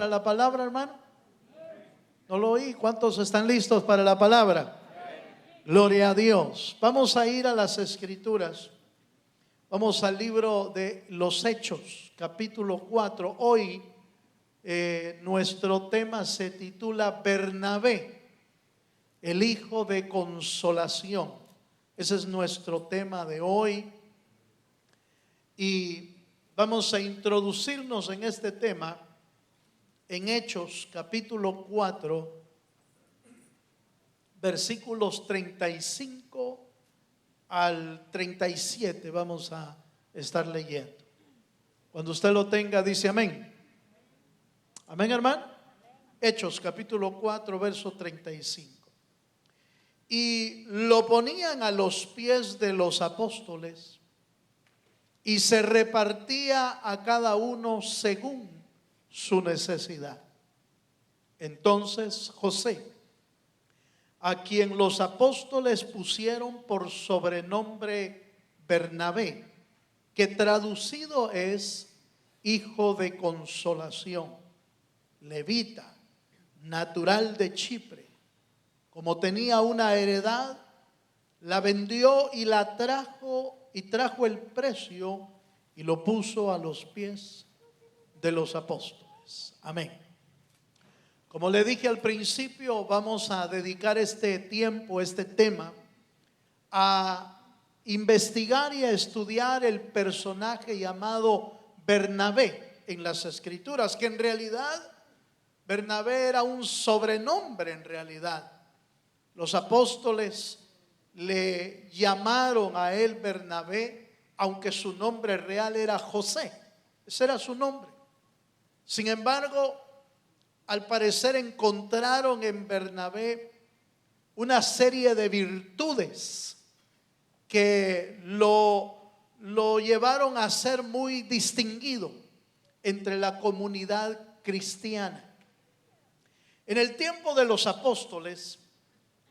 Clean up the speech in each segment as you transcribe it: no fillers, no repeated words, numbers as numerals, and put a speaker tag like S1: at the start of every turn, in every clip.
S1: para la palabra, hermano? No lo oí. ¿Cuántos están listos para la palabra? Gloria a Dios. Vamos a ir a las Escrituras. Vamos al libro de los Hechos, capítulo 4. Hoy nuestro tema se titula Bernabé, el hijo de consolación. Ese es nuestro tema de hoy. Y vamos a introducirnos en este tema en Hechos, capítulo 4, versículos 35 al 37. Vamos a estar leyendo. Cuando usted lo tenga, dice amén. Amén, hermano. Hechos, capítulo 4, verso 35. Y lo ponían a los pies de los apóstoles, y se repartía a cada uno según su necesidad. Entonces José, a quien los apóstoles pusieron por sobrenombre Bernabé, que traducido es hijo de consolación, levita, natural de Chipre, como tenía una heredad, la vendió y la trajo el precio y lo puso a los pies de los apóstoles. Amén. Como le dije al principio, vamos a dedicar este tiempo, este tema, a investigar y a estudiar el personaje llamado Bernabé en las Escrituras, que en realidad Bernabé era un sobrenombre en realidad. Los apóstoles le llamaron a él Bernabé, aunque su nombre real era José. Ese era su nombre. Sin embargo, al parecer encontraron en Bernabé una serie de virtudes que lo llevaron a ser muy distinguido entre la comunidad cristiana. En el tiempo de los apóstoles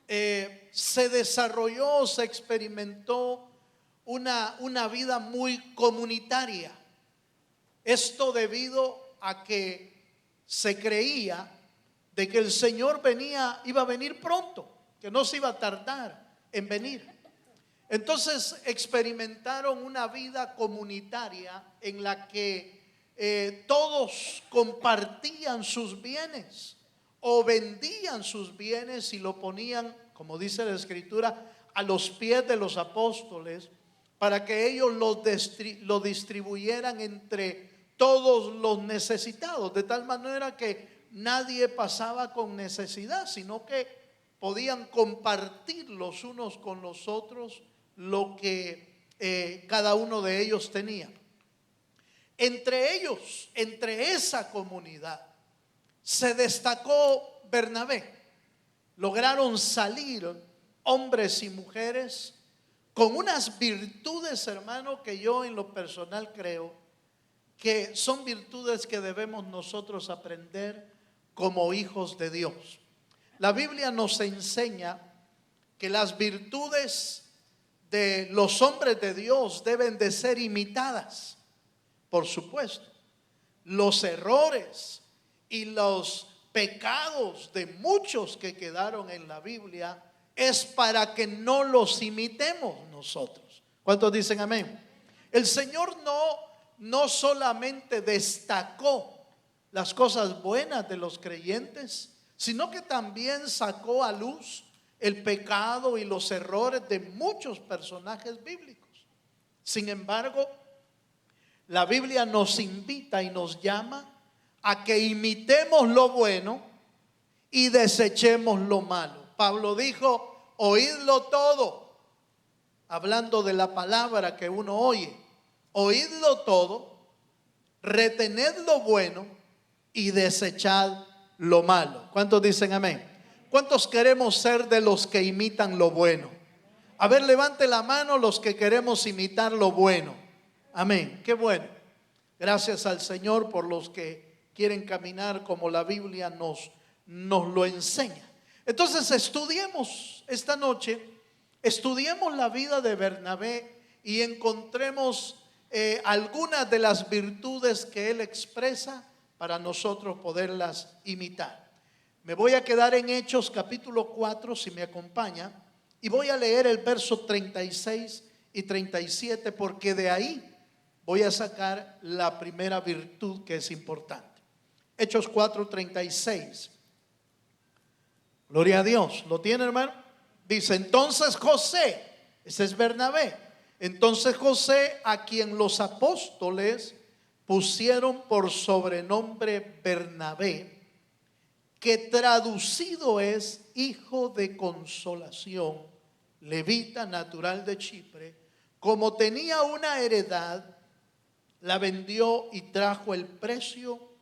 S1: se desarrolló, se experimentó una vida muy comunitaria. Esto debido a que se creía de que el Señor iba a venir pronto, que no se iba a tardar en venir. Entonces experimentaron una vida comunitaria en la que todos compartían sus bienes o vendían sus bienes y lo ponían, como dice la Escritura, a los pies de los apóstoles para que ellos lo distribuyeran entre todos los necesitados, de tal manera que nadie pasaba con necesidad, sino que podían compartir los unos con los otros lo que cada uno de ellos tenía. Entre ellos, entre esa comunidad, se destacó Bernabé. Lograron salir hombres y mujeres con unas virtudes, hermano, que yo en lo personal creo que son virtudes que debemos nosotros aprender como hijos de Dios. La Biblia nos enseña que las virtudes de los hombres de Dios deben de ser imitadas. Por supuesto, los errores y los pecados de muchos que quedaron en la Biblia es para que no los imitemos nosotros. ¿Cuántos dicen amén? El Señor no solamente destacó las cosas buenas de los creyentes, sino que también sacó a luz el pecado y los errores de muchos personajes bíblicos. Sin embargo, la Biblia nos invita y nos llama a que imitemos lo bueno y desechemos lo malo. Pablo dijo, oídlo todo, hablando de la palabra que uno oye. Oídlo todo, retened lo bueno y desechad lo malo. ¿Cuántos dicen amén? ¿Cuántos queremos ser de los que imitan lo bueno? A ver, levante la mano los que queremos imitar lo bueno. Amén, qué bueno. Gracias al Señor por los que quieren caminar como la Biblia nos lo enseña. Entonces estudiemos esta noche, estudiemos la vida de Bernabé y encontremos algunas de las virtudes que él expresa para nosotros poderlas imitar. Me voy a quedar en Hechos capítulo 4, si me acompaña, y voy a leer el verso 36 y 37, porque de ahí voy a sacar la primera virtud que es importante. Hechos 4, 36. Gloria a Dios. ¿Lo tiene, hermano? Dice, entonces José, ese es Bernabé, entonces José, a quien los apóstoles pusieron por sobrenombre Bernabé, que traducido es hijo de consolación, levita natural de Chipre, como tenía una heredad, la vendió y trajo el precio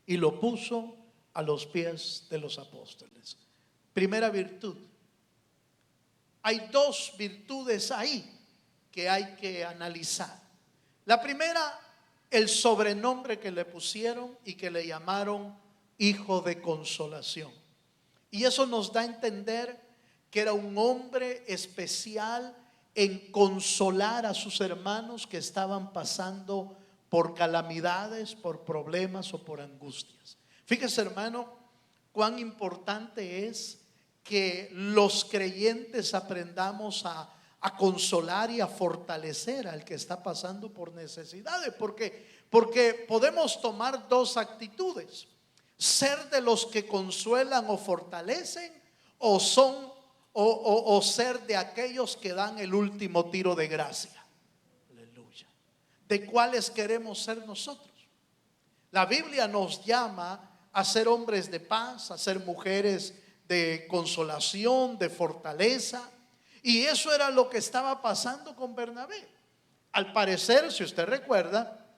S1: y lo puso a los pies de los apóstoles. Primera virtud. Hay dos virtudes ahí que hay que analizar. La primera, el sobrenombre que le pusieron y que le llamaron hijo de consolación. Y eso nos da a entender que era un hombre especial en consolar a sus hermanos que estaban pasando por calamidades, por problemas o por angustias. Fíjese, hermano, cuán importante es que los creyentes aprendamos a consolar y a fortalecer al que está pasando por necesidades, porque podemos tomar dos actitudes: ser de los que consuelan o fortalecen, o ser de aquellos que dan el último tiro de gracia. Aleluya. ¿De cuáles queremos ser nosotros? La Biblia nos llama a ser hombres de paz, a ser mujeres de consolación, de fortaleza. Y eso era lo que estaba pasando con Bernabé. Al parecer, si usted recuerda,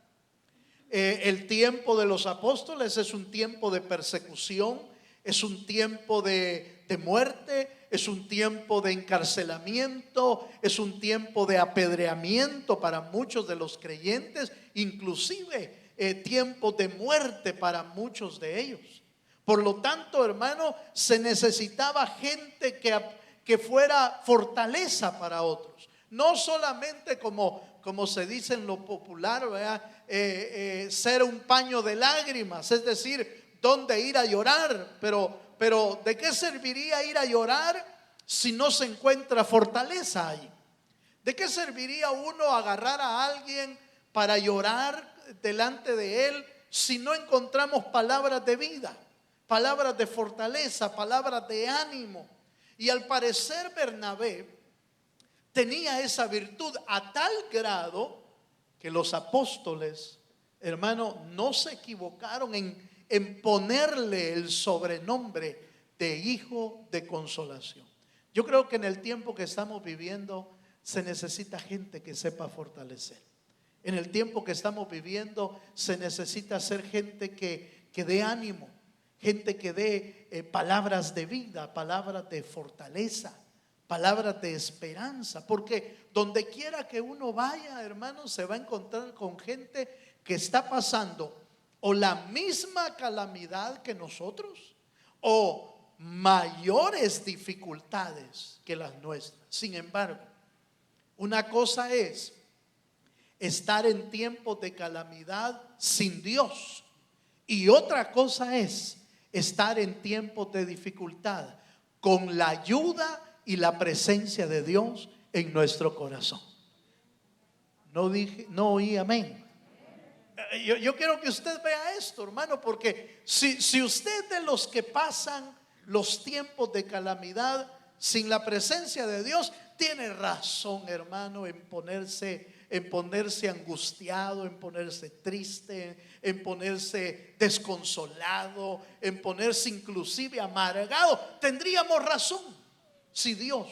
S1: el tiempo de los apóstoles es un tiempo de persecución, es un tiempo de muerte, es un tiempo de encarcelamiento, es un tiempo de apedreamiento para muchos de los creyentes, inclusive tiempos de muerte para muchos de ellos. Por lo tanto, hermano, se necesitaba gente que fuera fortaleza para otros. No solamente como se dice en lo popular, ser un paño de lágrimas, es decir, dónde ir a llorar. Pero ¿de qué serviría ir a llorar si no se encuentra fortaleza ahí? ¿De qué serviría uno agarrar a alguien para llorar delante de él si no encontramos palabras de vida, palabras de fortaleza, palabras de ánimo? Y al parecer Bernabé tenía esa virtud a tal grado que los apóstoles, hermano, no se equivocaron en ponerle el sobrenombre de hijo de consolación. Yo creo que en el tiempo que estamos viviendo se necesita gente que sepa fortalecer. En el tiempo que estamos viviendo se necesita ser gente que dé ánimo, gente que dé palabras de vida, palabras de fortaleza, palabras de esperanza, porque donde quiera que uno vaya, hermano, se va a encontrar con gente que está pasando o la misma calamidad que nosotros o mayores dificultades que las nuestras. Sin embargo, una cosa es estar en tiempos de calamidad sin Dios y otra cosa es estar en tiempos de dificultad con la ayuda y la presencia de Dios en nuestro corazón. No oí amén. Yo quiero que usted vea esto, hermano, porque si usted de los que pasan los tiempos de calamidad sin la presencia de Dios, tiene razón, hermano, en ponerse angustiado, en ponerse triste, en ponerse desconsolado, en ponerse inclusive amargado. Tendríamos razón si Dios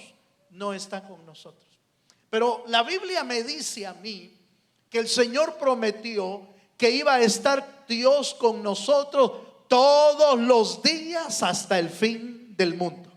S1: no está con nosotros. Pero la Biblia me dice a mí que el Señor prometió que iba a estar Dios con nosotros todos los días hasta el fin del mundo.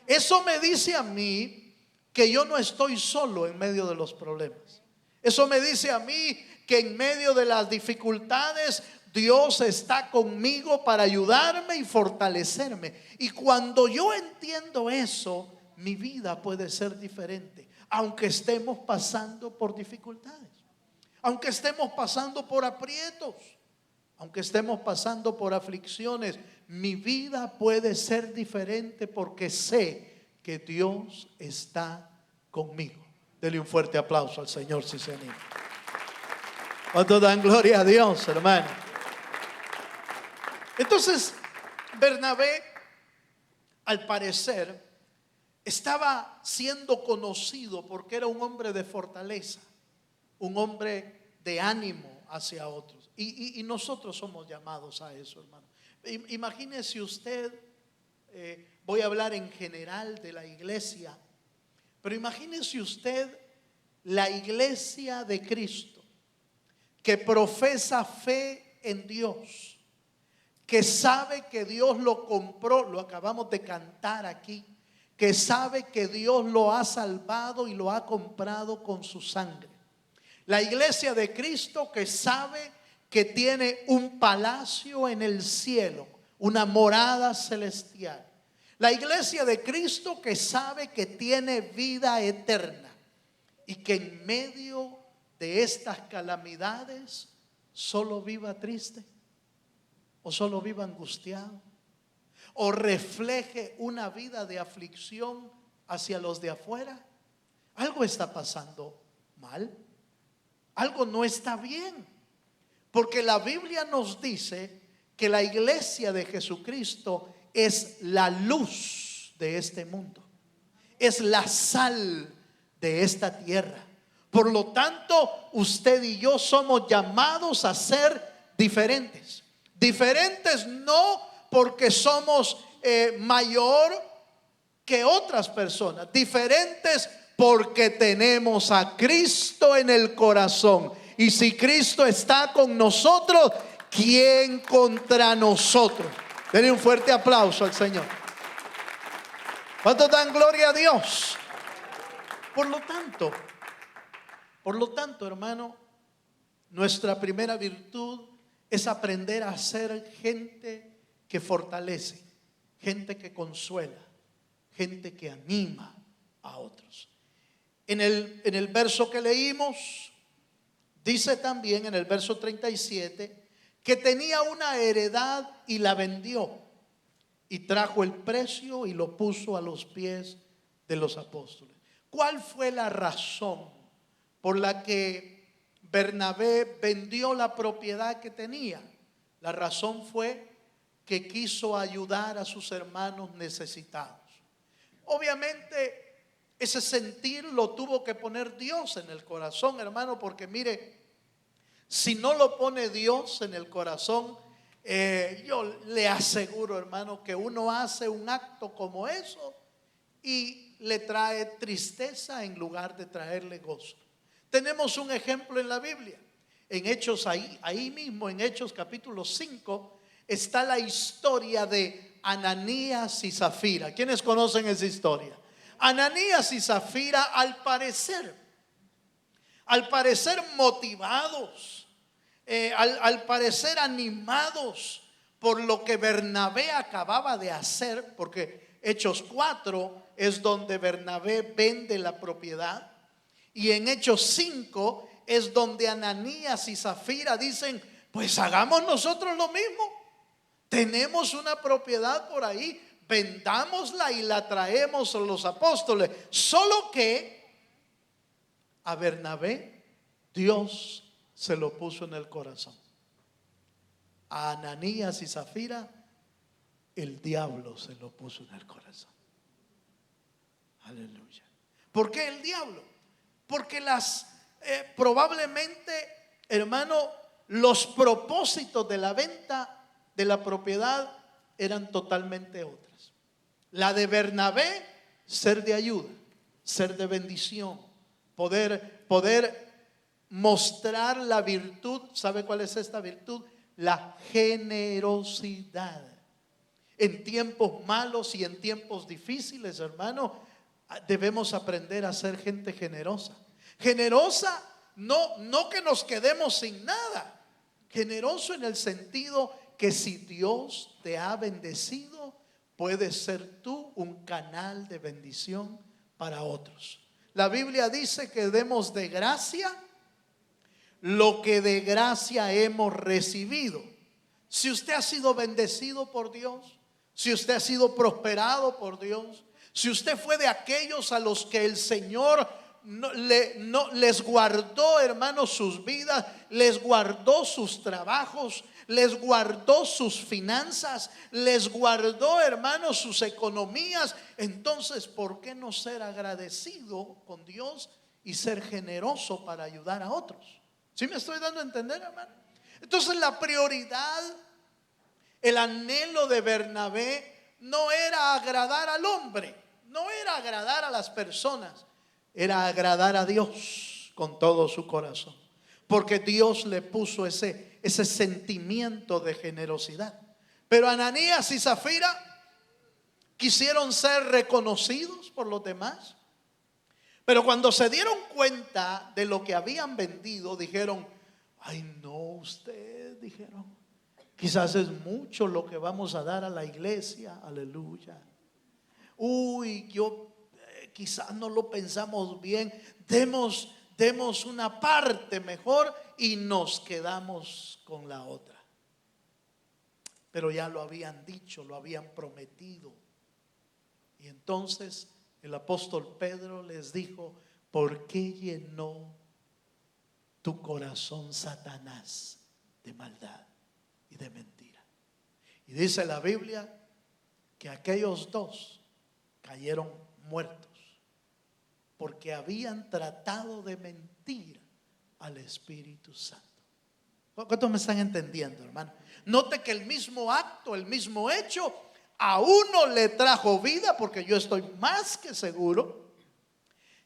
S1: Eso me dice a mí que yo no estoy solo en medio de los problemas. Eso me dice a mí que en medio de las dificultades Dios está conmigo para ayudarme y fortalecerme. Y cuando yo entiendo eso, mi vida puede ser diferente, aunque estemos pasando por dificultades, aunque estemos pasando por aprietos, aunque estemos pasando por aflicciones, mi vida puede ser diferente porque sé que Dios está conmigo. Dele un fuerte aplauso al Señor si se anima. ¿Cuántos dan gloria a Dios, hermano? Entonces, Bernabé, al parecer, estaba siendo conocido porque era un hombre de fortaleza, un hombre de ánimo hacia otros. Y nosotros somos llamados a eso, hermano. Imagínese usted, voy a hablar en general de la iglesia, pero imagínese usted la iglesia de Cristo que profesa fe en Dios, que sabe que Dios lo compró, lo acabamos de cantar aquí, que sabe que Dios lo ha salvado y lo ha comprado con su sangre. La iglesia de Cristo que sabe que tiene un palacio en el cielo, una morada celestial. La iglesia de Cristo que sabe que tiene vida eterna y que en medio de estas calamidades solo viva triste o solo viva angustiado o refleje una vida de aflicción hacia los de afuera. Algo está pasando mal, algo no está bien, porque la Biblia nos dice que la iglesia de Jesucristo es la luz de este mundo, es la sal de esta tierra. Por lo tanto, usted y yo somos llamados a ser diferentes. Diferentes no porque somos mayor que otras personas, diferentes porque tenemos a Cristo en el corazón. Y si Cristo está con nosotros, ¿quién contra nosotros? Denle un fuerte aplauso al Señor. ¿Cuántos dan gloria a Dios? Por lo tanto, hermano, nuestra primera virtud es aprender a ser gente que fortalece, gente que consuela, gente que anima a otros. En el verso que leímos, dice también en el verso 37 que tenía una heredad y la vendió y trajo el precio y lo puso a los pies de los apóstoles. ¿Cuál fue la razón por la que Bernabé vendió la propiedad que tenía? La razón fue que quiso ayudar a sus hermanos necesitados. Obviamente ese sentir lo tuvo que poner Dios en el corazón, hermano, porque mire, si no lo pone Dios en el corazón, yo le aseguro, hermano, que uno hace un acto como eso y le trae tristeza en lugar de traerle gozo. Tenemos un ejemplo en la Biblia, en Hechos, ahí mismo en Hechos capítulo 5 está la historia de Ananías y Zafira. ¿Quiénes conocen esa historia? Ananías y Zafira, al parecer motivados, al parecer animados por lo que Bernabé acababa de hacer, porque Hechos 4 es donde Bernabé vende la propiedad, y en Hechos 5 es donde Ananías y Zafira dicen: pues hagamos nosotros lo mismo. Tenemos una propiedad por ahí, vendámosla y la traemos a los apóstoles. Solo que a Bernabé Dios se lo puso en el corazón. A Ananías y Zafira el diablo se lo puso en el corazón. Aleluya. ¿Por qué el diablo? Porque probablemente, hermano, los propósitos de la venta de la propiedad eran totalmente otras. La de Bernabé, ser de ayuda, ser de bendición, poder mostrar la virtud. ¿Sabe cuál es esta virtud? La generosidad. En tiempos malos y en tiempos difíciles, hermano, debemos aprender a ser gente generosa. Generosa, no que nos quedemos sin nada. Generoso en el sentido que si Dios te ha bendecido, puedes ser tú un canal de bendición para otros. La Biblia dice que demos de gracia lo que de gracia hemos recibido. si usted ha sido bendecido por Dios, si usted ha sido prosperado por Dios, si usted fue de aquellos a los que el Señor no les guardó, hermanos, sus vidas, les guardó sus trabajos, les guardó sus finanzas, les guardó, hermanos, sus economías, entonces ¿por qué no ser agradecido con Dios y ser generoso para ayudar a otros? ¿Sí me estoy dando a entender, hermano? Entonces la prioridad, el anhelo de Bernabé no era agradar al hombre, no era agradar a las personas, era agradar a Dios con todo su corazón, porque Dios le puso ese sentimiento de generosidad. Pero Ananías y Zafira quisieron ser reconocidos por los demás, pero cuando se dieron cuenta de lo que habían vendido, dijeron: ay no, usted, dijeron, quizás es mucho lo que vamos a dar a la iglesia, aleluya. Uy, quizás no lo pensamos bien, demos una parte mejor y nos quedamos con la otra. Pero ya lo habían dicho, lo habían prometido. Y entonces el apóstol Pedro les dijo: ¿por qué llenó tu corazón Satanás de maldad y de mentira? Y dice la Biblia que aquellos dos cayeron muertos porque habían tratado de mentir al Espíritu Santo. ¿Cuántos me están entendiendo, hermano? Note que el mismo acto, el mismo hecho, a uno le trajo vida, porque yo estoy más que seguro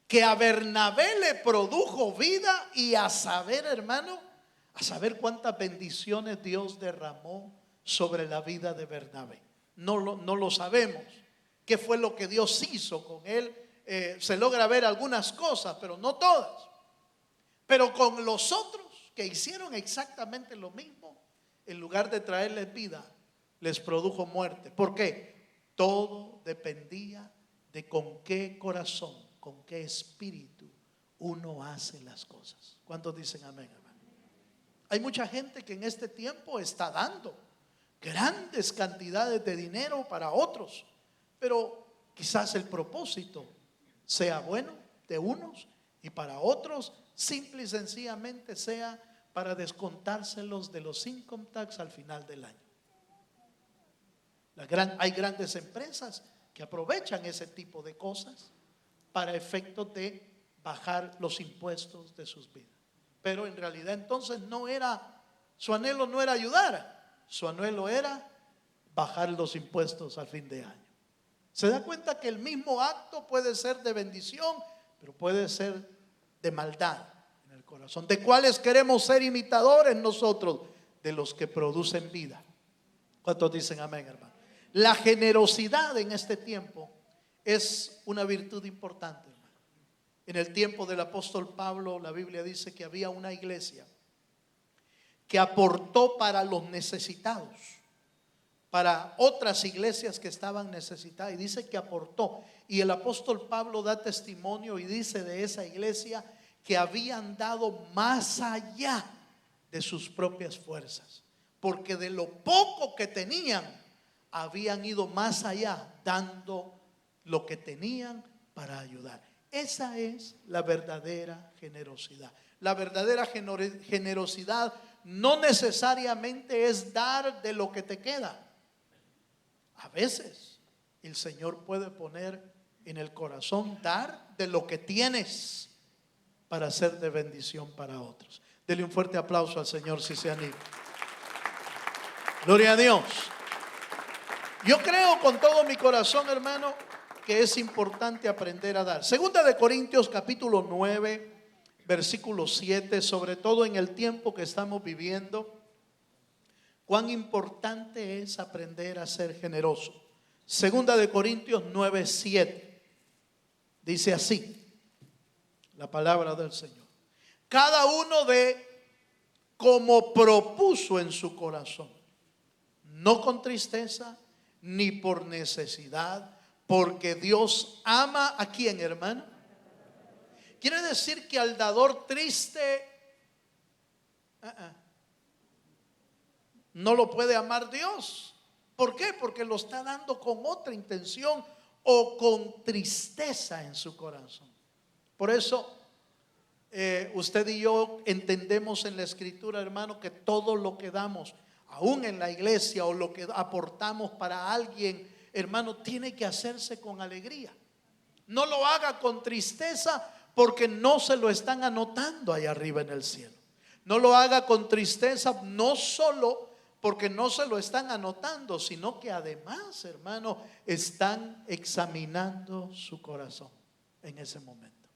S1: que a Bernabé le produjo vida, y a saber, hermano, a saber cuántas bendiciones Dios derramó sobre la vida de Bernabé. No lo sabemos. ¿Qué fue lo que Dios hizo con él? Se logra ver algunas cosas, pero no todas. Pero con los otros que hicieron exactamente lo mismo, en lugar de traerles vida, les produjo muerte. ¿Por qué? Todo dependía de con qué corazón, con qué espíritu uno hace las cosas. ¿Cuántos dicen amén, hermano? Hay mucha gente que en este tiempo está dando grandes cantidades de dinero para otros, pero quizás el propósito sea bueno de unos, y para otros simple y sencillamente sea para descontárselos de los income tax al final del año. Hay grandes empresas que aprovechan ese tipo de cosas para efectos de bajar los impuestos de sus vidas. Pero en realidad entonces su anhelo no era ayudar, su anhelo era bajar los impuestos al fin de año. Se da cuenta que el mismo acto puede ser de bendición, pero puede ser de maldad en el corazón. ¿De cuáles queremos ser imitadores nosotros? De los que producen vida. ¿Cuántos dicen amén, hermano? La generosidad en este tiempo es una virtud importante, hermano. En el tiempo del apóstol Pablo, la Biblia dice que había una iglesia que aportó para los necesitados, para otras iglesias que estaban necesitadas, y dice que aportó. Y el apóstol Pablo da testimonio y dice de esa iglesia que habían dado más allá de sus propias fuerzas, porque de lo poco que tenían habían ido más allá, dando lo que tenían para ayudar. Esa es la verdadera generosidad. La verdadera generosidad no necesariamente es dar de lo que te queda. A veces el Señor puede poner en el corazón dar de lo que tienes para ser de bendición para otros. Dele un fuerte aplauso al Señor si se anima. Gloria a Dios. Yo creo con todo mi corazón, hermano, que es importante aprender a dar. Segunda de Corintios capítulo 9, versículo 7, sobre todo en el tiempo que estamos viviendo, cuán importante es aprender a ser generoso. Segunda de Corintios 9, 7. Dice así la palabra del Señor: cada uno dé como propuso en su corazón, no con tristeza ni por necesidad, porque Dios ama ¿a quién, hermano? Quiere decir que al dador triste no lo puede amar Dios. ¿Por qué? Porque lo está dando con otra intención o con tristeza en su corazón. Por eso usted y yo entendemos en la Escritura, hermano, que todo lo que damos, aún en la iglesia, o lo que aportamos para alguien, hermano, tiene que hacerse con alegría. No lo haga con tristeza, porque no se lo están anotando ahí arriba en el cielo. No lo haga con tristeza, no solo porque no se lo están anotando, sino que además, hermano, están examinando su corazón en ese momento.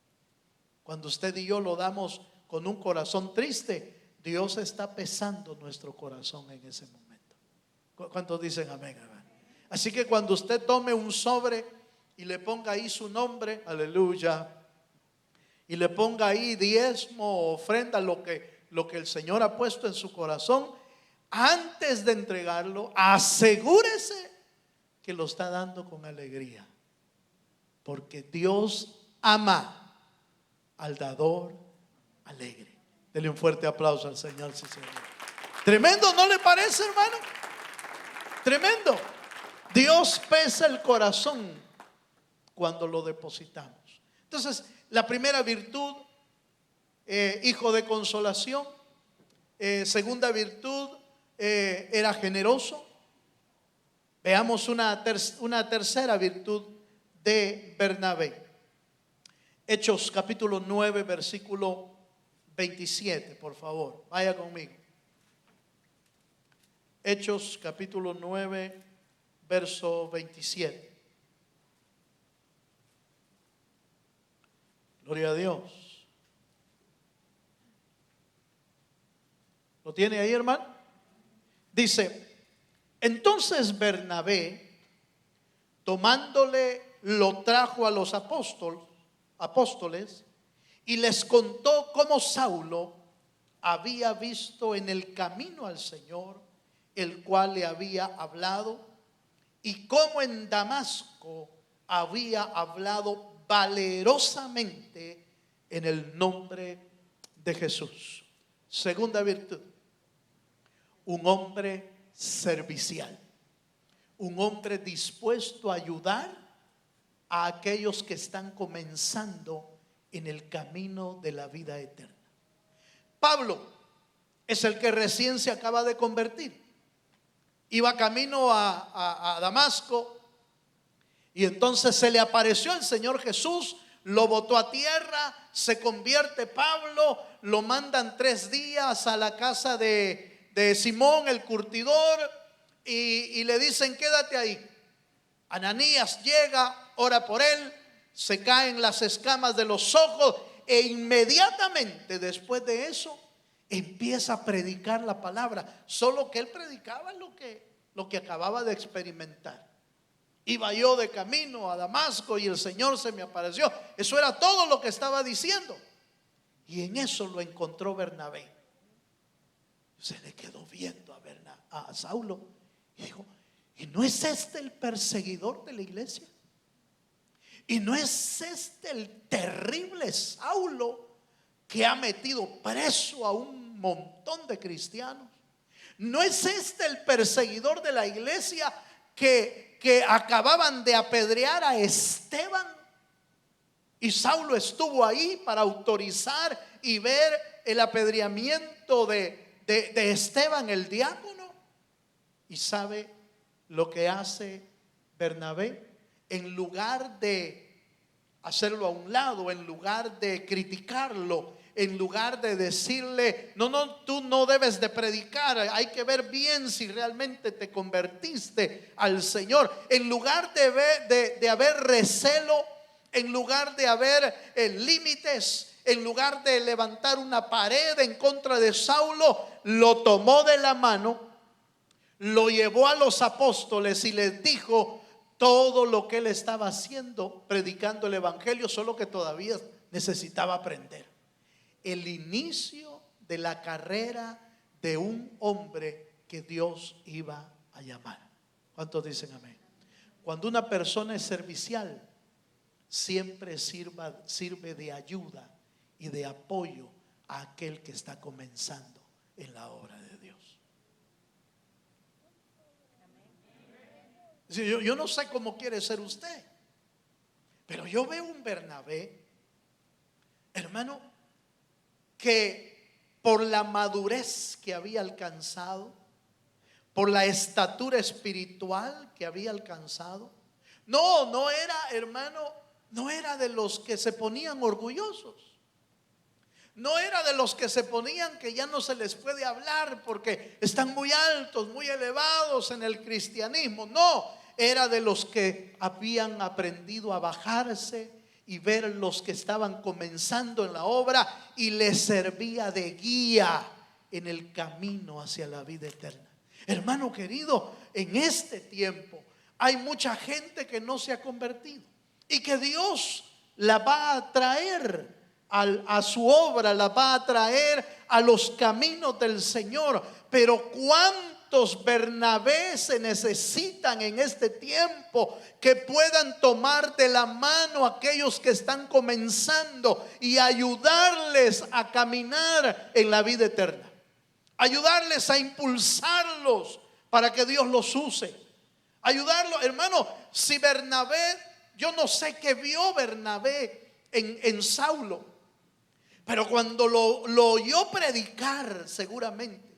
S1: Cuando usted y yo lo damos con un corazón triste, Dios está pesando nuestro corazón en ese momento. ¿Cuántos dicen amén, hermano? Así que cuando usted tome un sobre y le ponga ahí su nombre, aleluya, y le ponga ahí diezmo, ofrenda, lo que el Señor ha puesto en su corazón, antes de entregarlo, asegúrese que lo está dando con alegría, porque Dios ama al dador alegre. Dele un fuerte aplauso al Señor, sí, Señor. Tremendo, ¿no le parece, hermano? Tremendo. Dios pesa el corazón cuando lo depositamos. Entonces, la primera virtud, hijo de consolación. Segunda virtud, era generoso. Veamos una tercera virtud de Bernabé. Hechos capítulo 9, versículo 27, por favor, vaya conmigo. Hechos capítulo 9, verso 27. Gloria a Dios. ¿Lo tiene ahí, hermano? Dice: entonces Bernabé, tomándole, lo trajo a los apóstoles y les contó cómo Saulo había visto en el camino al Señor, el cual le había hablado, y cómo en Damasco había hablado valerosamente en el nombre de Jesús. Segunda virtud, un hombre servicial, un hombre dispuesto a ayudar a aquellos que están comenzando en el camino de la vida eterna. Pablo es el que recién se acaba de convertir. Iba camino a Damasco, y entonces se le apareció el Señor Jesús, lo botó a tierra, se convierte Pablo, lo mandan 3 días a la casa de Simón el curtidor, y le dicen: quédate ahí. Ananías llega, ora por él, se caen las escamas de los ojos, e inmediatamente después de eso empieza a predicar la palabra. Solo que él predicaba lo que acababa de experimentar. Iba yo de camino a Damasco y el Señor se me apareció. Eso era todo lo que estaba diciendo. Y en eso lo encontró Bernabé. Se le quedó viendo a Saulo y dijo: ¿y no es este el perseguidor de la iglesia? ¿Y no es este el terrible Saulo que ha metido preso a un montón de cristianos? ¿No es este el perseguidor de la iglesia que acababan de apedrear a Esteban? Y Saulo estuvo ahí para autorizar y ver el apedreamiento de Esteban el diácono. ¿Y sabe lo que hace Bernabé? En lugar de hacerlo a un lado, en lugar de criticarlo, en lugar de decirle: no, tú no debes de predicar, hay que ver bien si realmente te convertiste al Señor. En lugar de haber recelo, en lugar de haber límites, en lugar de levantar una pared en contra de Saulo, lo tomó de la mano, lo llevó a los apóstoles y les dijo todo lo que él estaba haciendo, predicando el evangelio, solo que todavía necesitaba aprender. El inicio de la carrera de un hombre que Dios iba a llamar. ¿Cuántos dicen amén? Cuando una persona es servicial, siempre sirve de ayuda y de apoyo a aquel que está comenzando en la obra de Dios. Yo no sé cómo quiere ser usted, pero yo veo un Bernabé, hermano, que por la madurez que había alcanzado, por la estatura espiritual que había alcanzado, no era, hermano, no era de los que se ponían orgullosos. No era de los que se ponían que ya no se les puede hablar porque están muy altos, muy elevados en el cristianismo. No, era de los que habían aprendido a bajarse y ver los que estaban comenzando en la obra, y les servía de guía en el camino hacia la vida eterna. Hermano querido, en este tiempo hay mucha gente que no se ha convertido y que Dios la va a traer a su obra, la va a traer a los caminos del Señor. Pero ¿cuántos Bernabé se necesitan en este tiempo que puedan tomar de la mano a aquellos que están comenzando y ayudarles a caminar en la vida eterna? Ayudarles a impulsarlos para que Dios los use. Ayudarlos, hermano. Si Bernabé, yo no sé qué vio Bernabé en Saulo, pero cuando lo oyó predicar, seguramente,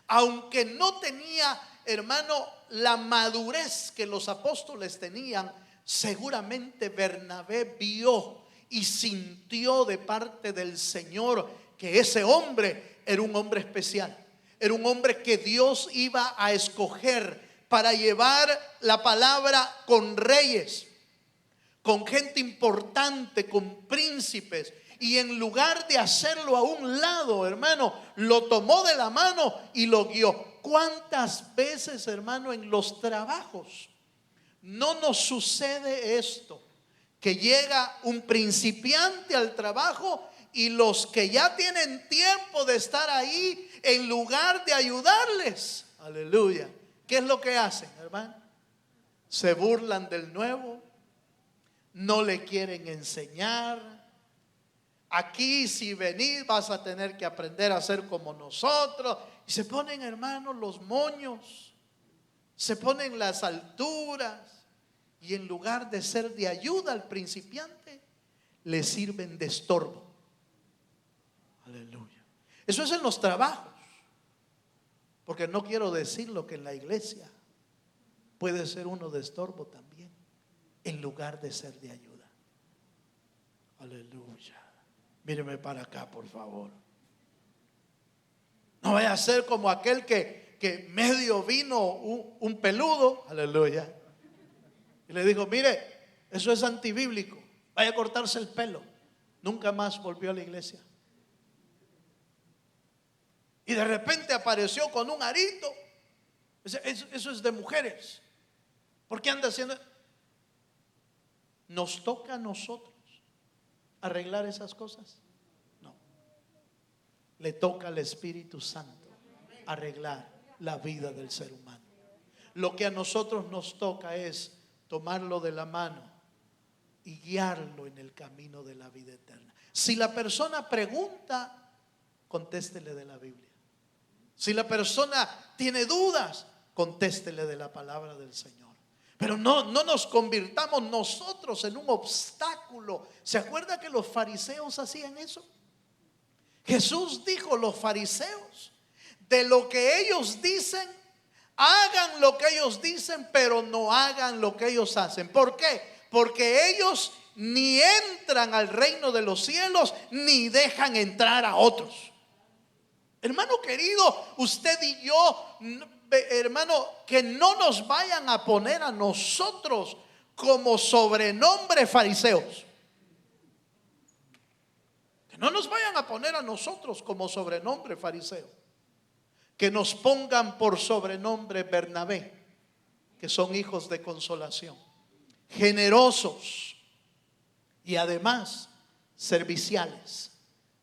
S1: aunque no tenía, hermano, la madurez que los apóstoles tenían, seguramente Bernabé vio y sintió de parte del Señor que ese hombre era un hombre especial. Era un hombre que Dios iba a escoger para llevar la palabra con reyes, con gente importante, con príncipes. Y en lugar de hacerlo a un lado, hermano, lo tomó de la mano y lo guió. ¿Cuántas veces, hermano, en los trabajos no nos sucede esto? Que llega un principiante al trabajo y los que ya tienen tiempo de estar ahí, en lugar de ayudarles, aleluya, ¿qué es lo que hacen, hermano? Se burlan del nuevo, no le quieren enseñar. Aquí si venís vas a tener que aprender a ser como nosotros. Y se ponen, hermanos, los moños, se ponen las alturas, y en lugar de ser de ayuda al principiante, le sirven de estorbo. Aleluya. Eso es en los trabajos, porque no quiero decir lo que en la iglesia puede ser uno de estorbo también, en lugar de ser de ayuda. Aleluya. Míreme para acá, por favor. No vaya a ser como aquel que medio vino un peludo, aleluya, y le dijo: mire, eso es antibíblico, vaya a cortarse el pelo. Nunca más volvió a la iglesia. Y de repente apareció con un arito. Eso es de mujeres. ¿Por qué anda haciendo? ¿Nos toca a nosotros arreglar esas cosas? No. Le toca al Espíritu Santo arreglar la vida del ser humano. Lo que a nosotros nos toca es tomarlo de la mano y guiarlo en el camino de la vida eterna. Si la persona pregunta, contéstele de la Biblia. Si la persona tiene dudas, contéstele de la palabra del Señor. Pero no nos convirtamos nosotros en un obstáculo. ¿Se acuerda que los fariseos hacían eso? Jesús dijo: los fariseos, de lo que ellos dicen, hagan lo que ellos dicen, pero no hagan lo que ellos hacen. ¿Por qué? Porque ellos ni entran al reino de los cielos, ni dejan entrar a otros. Hermano querido, usted y yo, hermano, que no nos vayan a poner a nosotros como sobrenombre fariseos. Que no nos vayan a poner a nosotros como sobrenombre fariseo. Que nos pongan por sobrenombre Bernabé, que son hijos de consolación, generosos y además serviciales,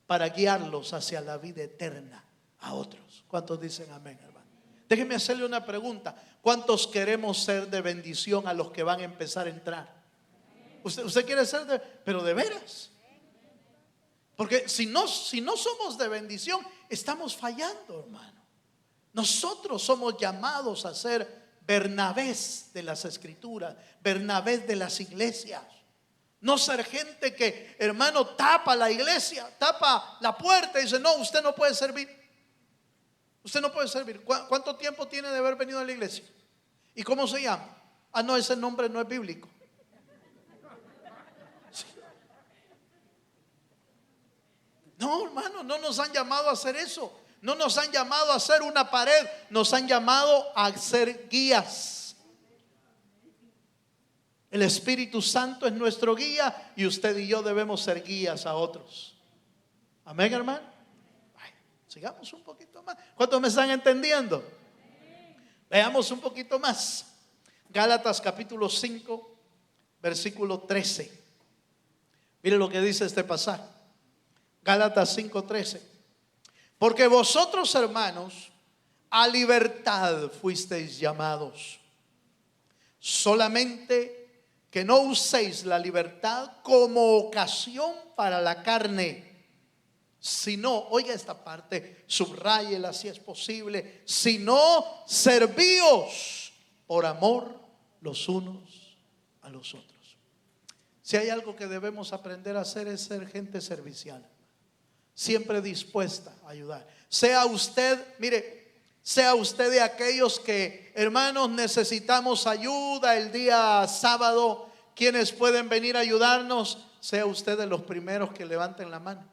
S1: para guiarlos hacia la vida eterna a otros. ¿Cuántos dicen amén, hermano? Déjeme hacerle una pregunta. ¿Cuántos queremos ser de bendición a los que van a empezar a entrar? ¿Usted quiere ser pero de veras? Porque si no somos de bendición, estamos fallando, hermano. Nosotros somos llamados a ser Bernabés de las escrituras, Bernabés de las iglesias. No ser gente que, hermano, tapa la iglesia, tapa la puerta y dice: no, usted no puede servir. Usted no puede servir. ¿Cuánto tiempo tiene de haber venido a la iglesia? ¿Y cómo se llama? Ah, no, ese nombre no es bíblico. Sí. No, hermano, no nos han llamado a hacer eso. No nos han llamado a hacer una pared. Nos han llamado a ser guías. El Espíritu Santo es nuestro guía y usted y yo debemos ser guías a otros. Amén, hermano. Ay, sigamos un poquito más. ¿Cuántos me están entendiendo? Veamos un poquito más. Gálatas capítulo 5, versículo 13. Mire lo que dice este pasaje. Gálatas 5:13. Porque vosotros, hermanos, a libertad fuisteis llamados. Solamente que no uséis la libertad como ocasión para la carne, sino, oiga esta parte, subráyela si es posible, sino servíos por amor los unos a los otros. Si hay algo que debemos aprender a hacer es ser gente servicial, siempre dispuesta a ayudar. Sea usted, mire, sea usted de aquellos que, hermanos, necesitamos ayuda el día sábado, quienes pueden venir a ayudarnos, sea usted de los primeros que levanten la mano.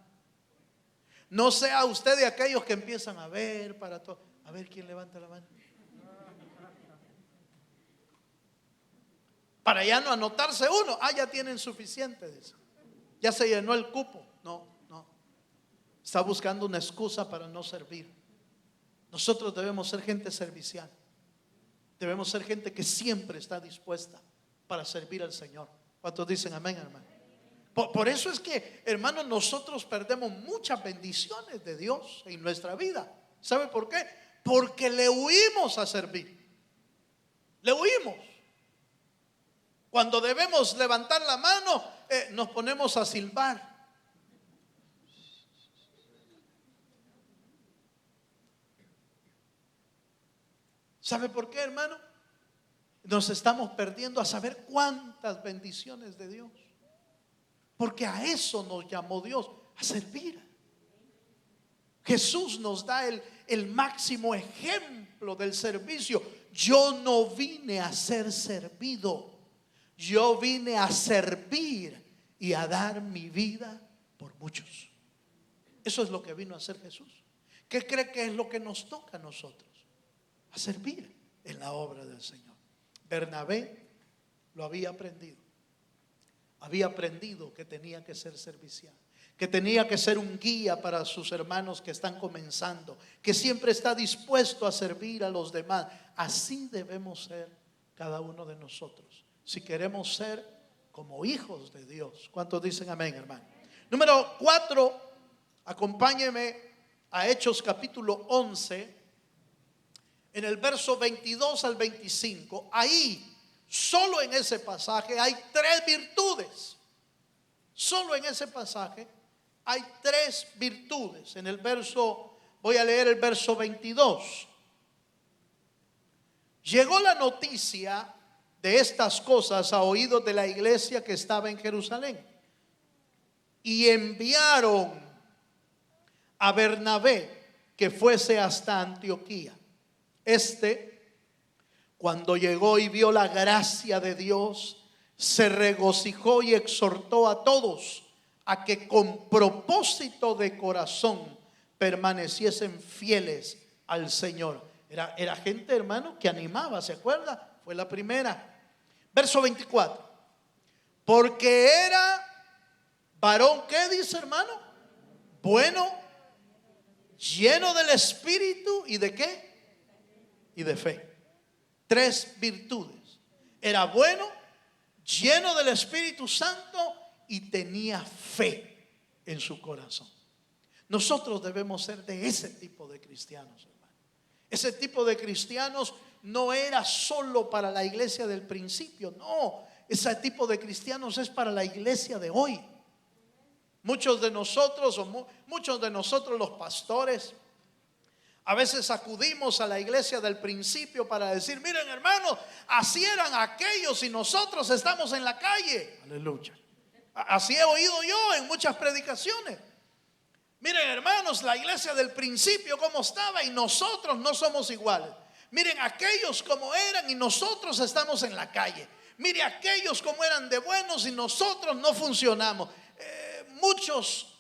S1: No sea usted de aquellos que empiezan a ver para todo. A ver quién levanta la mano. Para ya no anotarse uno. Ah, ya tienen suficiente de eso. Ya se llenó el cupo. No. Está buscando una excusa para no servir. Nosotros debemos ser gente servicial. Debemos ser gente que siempre está dispuesta para servir al Señor. ¿Cuántos dicen amén, hermano? Por eso es que, hermanos, nosotros perdemos muchas bendiciones de Dios en nuestra vida. ¿Sabe por qué? Porque le huimos a servir. Le huimos. Cuando debemos levantar la mano, nos ponemos a silbar. ¿Sabe por qué, hermano? Nos estamos perdiendo a saber cuántas bendiciones de Dios. Porque a eso nos llamó Dios, a servir. Jesús nos da el máximo ejemplo del servicio. Yo no vine a ser servido, yo vine a servir y a dar mi vida por muchos. Eso es lo que vino a hacer Jesús. ¿Qué cree que es lo que nos toca a nosotros? A servir en la obra del Señor. Bernabé lo había aprendido. Había aprendido que tenía que ser servicial, que tenía que ser un guía para sus hermanos que están comenzando, que siempre está dispuesto a servir a los demás. Así debemos ser cada uno de nosotros, si queremos ser como hijos de Dios. ¿Cuántos dicen amén, hermano? Número 4, acompáñeme a Hechos capítulo 11, en el verso 22 al 25. Ahí, solo en ese pasaje hay 3 virtudes. Solo en ese pasaje hay 3 virtudes. En el verso, voy a leer el verso 22. Llegó la noticia de estas cosas a oídos de la iglesia que estaba en Jerusalén, y enviaron a Bernabé que fuese hasta Antioquía. Cuando llegó y vio la gracia de Dios, se regocijó y exhortó a todos a que con propósito de corazón permaneciesen fieles al Señor. Era gente, hermano, que animaba, ¿se acuerda? Fue la primera. Verso 24. Porque era varón, ¿qué dice, hermano? Bueno, lleno del Espíritu y de ¿qué? Y de fe. 3 virtudes. Era bueno, lleno del Espíritu Santo y tenía fe en su corazón. Nosotros debemos ser de ese tipo de cristianos, hermano. Ese tipo de cristianos no era solo para la iglesia del principio, no. Ese tipo de cristianos es para la iglesia de hoy. Muchos de nosotros los pastores, A veces acudimos a la iglesia del principio para decir, miren hermanos, así eran aquellos y nosotros estamos en la calle. Aleluya. Así he oído yo en muchas predicaciones. Miren hermanos, la iglesia del principio cómo estaba y nosotros no somos iguales. Miren aquellos como eran y nosotros estamos en la calle. Miren aquellos como eran de buenos y nosotros no funcionamos. Muchos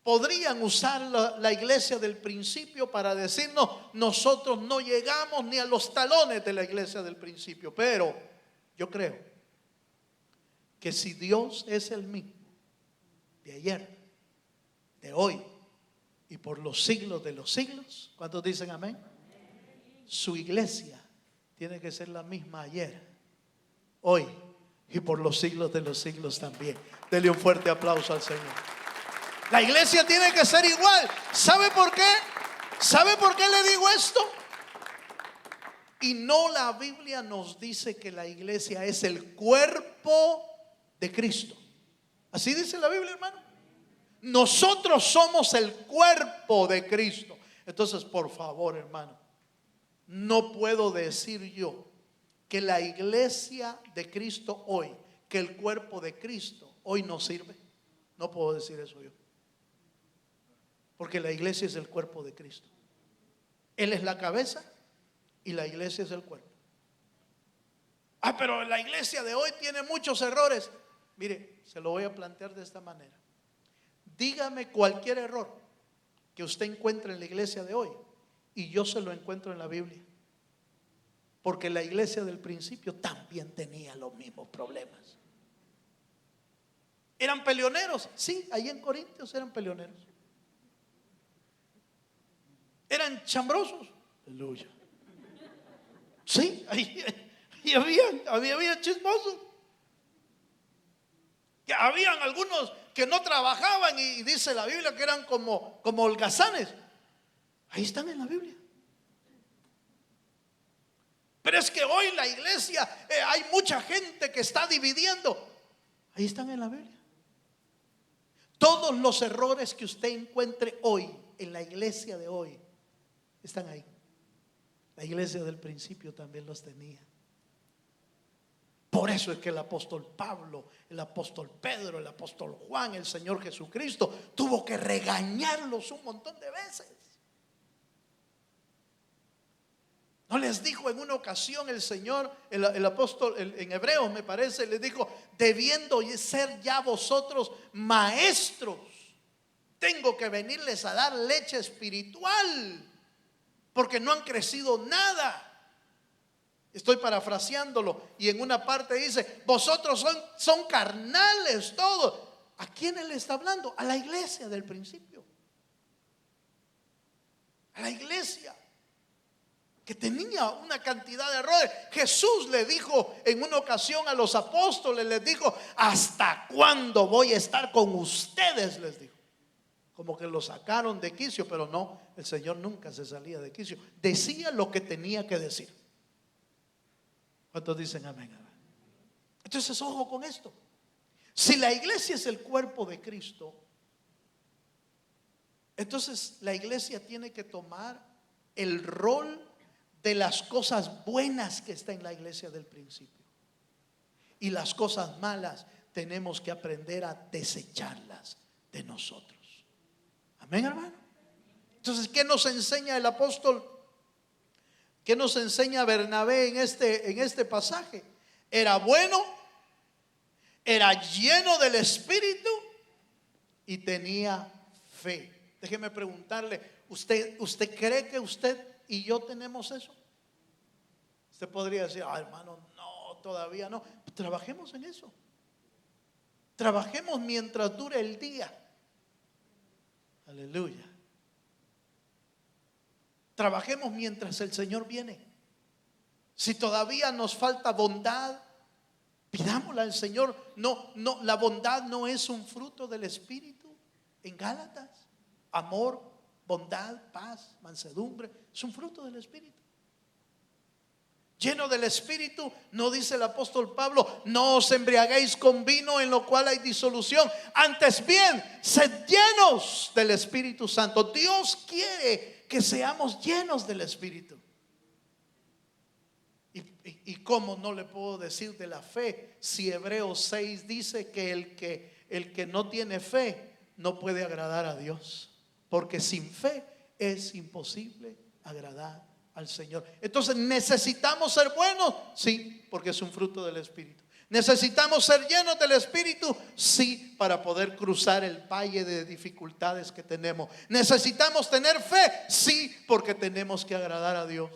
S1: podrían usar la iglesia del principio para decirnos, nosotros no llegamos ni a los talones de la iglesia del principio. Pero yo creo que si Dios es el mismo de ayer, de hoy y por los siglos de los siglos, ¿cuántos dicen amén? Su iglesia tiene que ser la misma ayer, hoy y por los siglos de los siglos también. Dele un fuerte aplauso al Señor. La iglesia tiene que ser igual. ¿Sabe por qué? ¿Sabe por qué le digo esto? Y no, la Biblia nos dice que la iglesia es el cuerpo de Cristo. Así dice la Biblia, hermano. Nosotros somos el cuerpo de Cristo. Entonces, por favor, hermano, no puedo decir yo que la iglesia de Cristo hoy, que el cuerpo de Cristo hoy no sirve. No puedo decir eso yo. Porque la iglesia es el cuerpo de Cristo. Él es la cabeza y la iglesia es el cuerpo. Pero la iglesia de hoy tiene muchos errores. Mire, se lo voy a plantear de esta manera. Dígame cualquier error que usted encuentre en la iglesia de hoy y yo se lo encuentro en la Biblia. Porque la iglesia del principio también tenía los mismos problemas. ¿Eran peleoneros? Sí, ahí en Corintios eran peleoneros. ¿Eran chambrosos? Aleluya. Sí, ahí había chismosos. Que habían algunos que no trabajaban y dice la Biblia que eran como holgazanes. Ahí están en la Biblia. Pero es que hoy la iglesia, hay mucha gente que está dividiendo. Ahí están en la Biblia. Todos los errores que usted encuentre hoy en la iglesia de hoy están ahí. La iglesia del principio también los tenía. Por eso es que el apóstol Pablo, el apóstol Pedro, el apóstol Juan, el Señor Jesucristo tuvo que regañarlos un montón de veces. ¿No les dijo en una ocasión el Señor, el apóstol en Hebreos me parece, les dijo, debiendo ser ya vosotros maestros, tengo que venirles a dar leche espiritual, porque no han crecido nada? Estoy parafraseándolo y en una parte dice, vosotros son carnales todos. ¿A quién él está hablando? A la iglesia del principio. A la iglesia que tenía una cantidad de errores. Jesús le dijo en una ocasión a los apóstoles, les dijo, ¿hasta cuándo voy a estar con ustedes? Les dijo. Como que lo sacaron de quicio, pero no, el Señor nunca se salía de quicio. Decía lo que tenía que decir. ¿Cuántos dicen amén? Entonces, ojo con esto. Si la iglesia es el cuerpo de Cristo, entonces la iglesia tiene que tomar el rol de las cosas buenas que está en la iglesia del principio. Y las cosas malas tenemos que aprender a desecharlas de nosotros. Amén, hermano. Entonces, ¿qué nos enseña el apóstol? ¿Qué nos enseña Bernabé en este pasaje? Era bueno, era lleno del Espíritu y tenía fe. Déjeme preguntarle, ¿usted cree que usted y yo tenemos eso? Usted podría decir, hermano, no, todavía no. Trabajemos en eso. Trabajemos mientras dure el día. Aleluya. Trabajemos mientras el Señor viene. Si todavía nos falta bondad, pidámosla al Señor. No, la bondad no es un fruto del Espíritu. En Gálatas, amor, bondad, paz, mansedumbre, es un fruto del Espíritu. Lleno del Espíritu, no dice el apóstol Pablo, no os embriaguéis con vino en lo cual hay disolución. Antes bien, sed llenos del Espíritu Santo. Dios quiere que seamos llenos del Espíritu. Y cómo no le puedo decir de la fe, si Hebreos 6 dice que el que no tiene fe no puede agradar a Dios, porque sin fe es imposible agradar al Señor. Entonces, ¿necesitamos ser buenos? Sí, porque es un fruto del Espíritu. ¿Necesitamos ser llenos del Espíritu? Sí, para poder cruzar el valle de dificultades que tenemos. ¿Necesitamos tener fe? Sí, porque tenemos que agradar a Dios.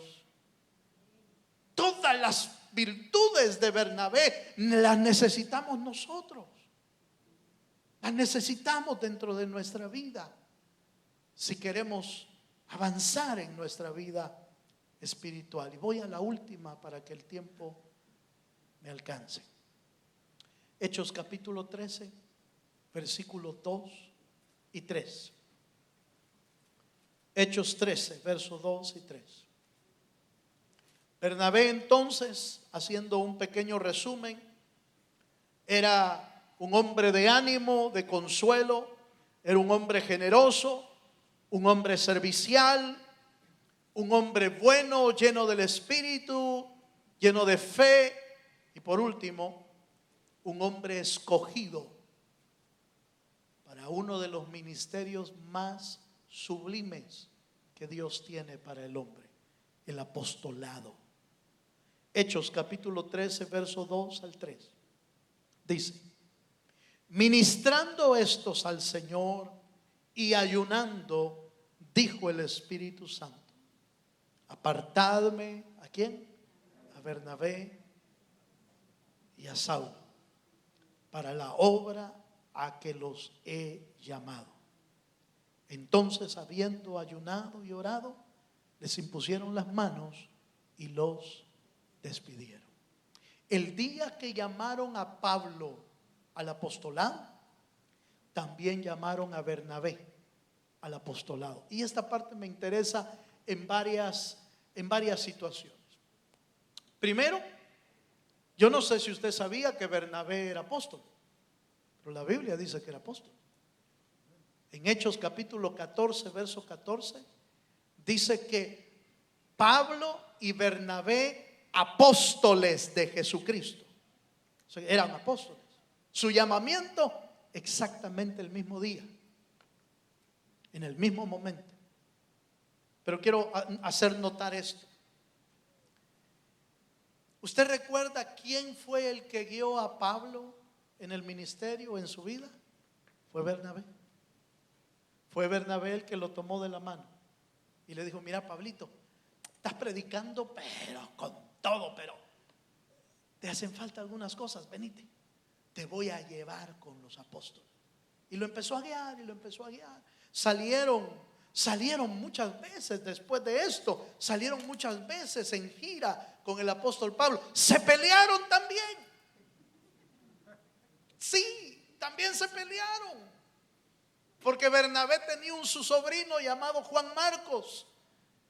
S1: Todas las virtudes de Bernabé las necesitamos nosotros. Las necesitamos dentro de nuestra vida si queremos avanzar en nuestra vida espiritual. Y voy a la última para que el tiempo me alcance. Hechos capítulo 13, versículos 2 y 3. Hechos 13, versos 2 y 3. Bernabé entonces, haciendo un pequeño resumen, era un hombre de ánimo, de consuelo, era un hombre generoso, un hombre servicial, un hombre bueno, lleno del Espíritu, lleno de fe, y por último, un hombre escogido para uno de los ministerios más sublimes que Dios tiene para el hombre, el apostolado. Hechos capítulo 13, verso 2 al 3. Dice: ministrando estos al Señor y ayunando, dijo el Espíritu Santo: apartadme, ¿a quién? A Bernabé y a Saulo para la obra a que los he llamado. Entonces, habiendo ayunado y orado, les impusieron las manos y los despidieron. El día que llamaron a Pablo al apostolado, también llamaron a Bernabé al apostolado. Y esta parte me interesa en varias situaciones. Primero, yo no sé si usted sabía que Bernabé era apóstol, pero la Biblia dice que era apóstol. En Hechos capítulo 14, verso 14, dice que Pablo y Bernabé, apóstoles de Jesucristo, o sea, eran apóstoles. Su llamamiento exactamente el mismo día, en el mismo momento. Pero quiero hacer notar esto. ¿Usted recuerda quién fue el que guió a Pablo en el ministerio, en su vida? Fue Bernabé. Fue Bernabé el que lo tomó de la mano y le dijo: mira, Pablito, estás predicando pero con todo, pero te hacen falta algunas cosas, venite, te voy a llevar con los apóstoles. Y lo empezó a guiar y lo empezó a guiar. Salieron muchas veces después de esto, salieron muchas veces en gira con el apóstol Pablo. Se pelearon también. Sí, también se pelearon. Porque Bernabé tenía su sobrino llamado Juan Marcos.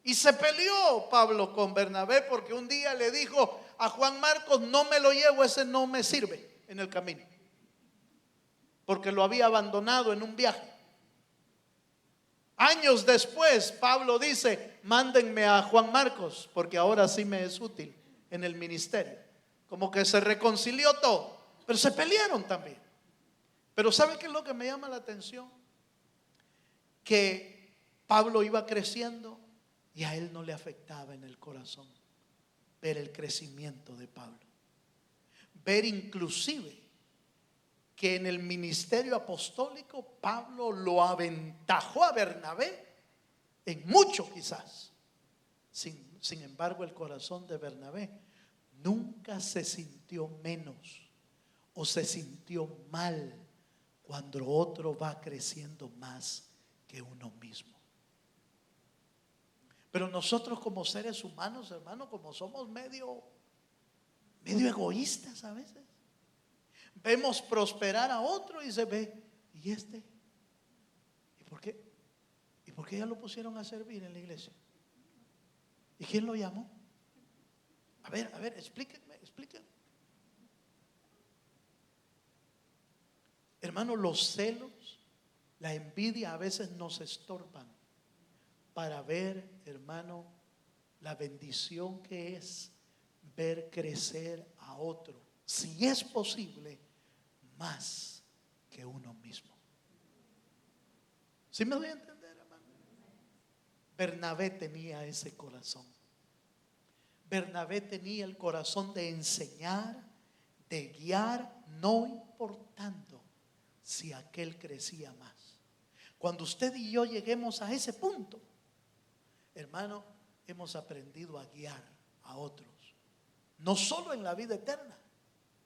S1: Y se peleó Pablo con Bernabé porque un día le dijo a Juan Marcos: no me lo llevo, ese no me sirve en el camino. Porque lo había abandonado en un viaje. Años después, Pablo dice: mándenme a Juan Marcos, porque ahora sí me es útil en el ministerio. Como que se reconcilió todo, pero se pelearon también. Pero ¿sabe qué es lo que me llama la atención? Que Pablo iba creciendo y a él no le afectaba en el corazón ver el crecimiento de Pablo. Ver inclusive que en el ministerio apostólico Pablo lo aventajó a Bernabé en mucho quizás. Sin embargo, el corazón de Bernabé nunca se sintió menos o se sintió mal cuando otro va creciendo más que uno mismo. Pero nosotros como seres humanos, hermano, como somos medio egoístas a veces, vemos prosperar a otro y se ve: ¿y este? ¿Y por qué? ¿Y por qué ya lo pusieron a servir en la iglesia? ¿Y quién lo llamó? A ver, explíquenme. Hermano, los celos, la envidia a veces nos estorban para ver, hermano, la bendición que es ver crecer a otro, si es posible, más que uno mismo. ¿Sí me doy a entender, hermano? Bernabé tenía ese corazón. Bernabé tenía el corazón de enseñar, de guiar, no importando si aquel crecía más. Cuando usted y yo lleguemos a ese punto, hermano, hemos aprendido a guiar a otros, no solo en la vida eterna,